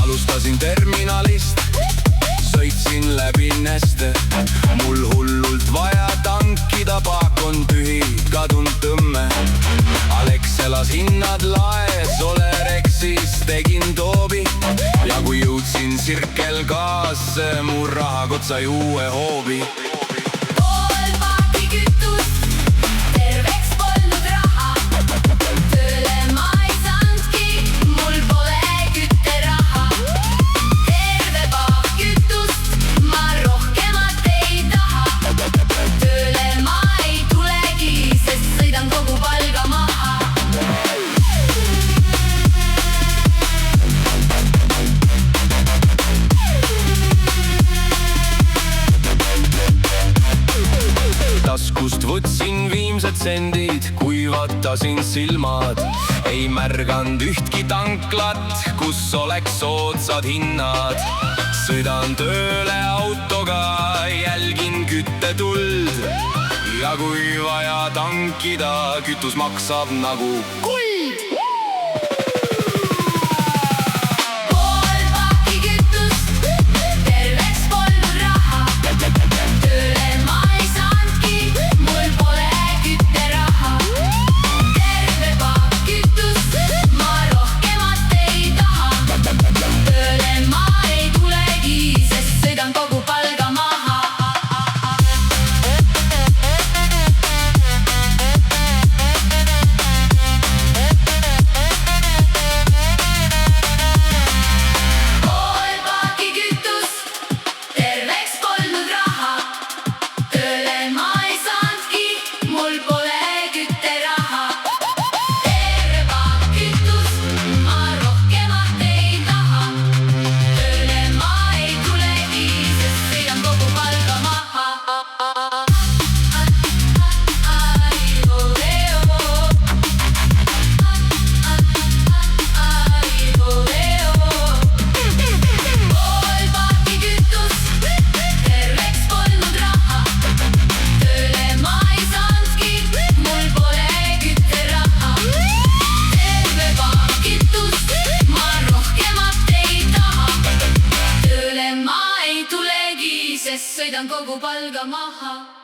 Alustasin terminalist, sõitsin läbi Neste. Mul hullult vaja tankida, paak on tühi, kadunud Tõmme. Alexelas hinnad laes, Olerexis tegin toobi. Ja kui jõudsin Circle K-sse, mu rahakott sai uue hoobi. Pool paaki kütust, terveks polnud raha. Tööle ma ei saanudki, mul pole kütteraha. Terve paak kütust, ma rohkemat ei taha. Tööle ma ei tulegi, sest sõidan kogu palga maha. Taskust võtsin viimsed sendid, kuivatasin silmad. Ei märganud ühtki tanklat, kus oleks soodsad hinnad. Sõidan tööle autoga, jälgin küttetuld. Ja kui vaja tankida, kütus maksab nagu kuld. Sõidan kogu palga maha.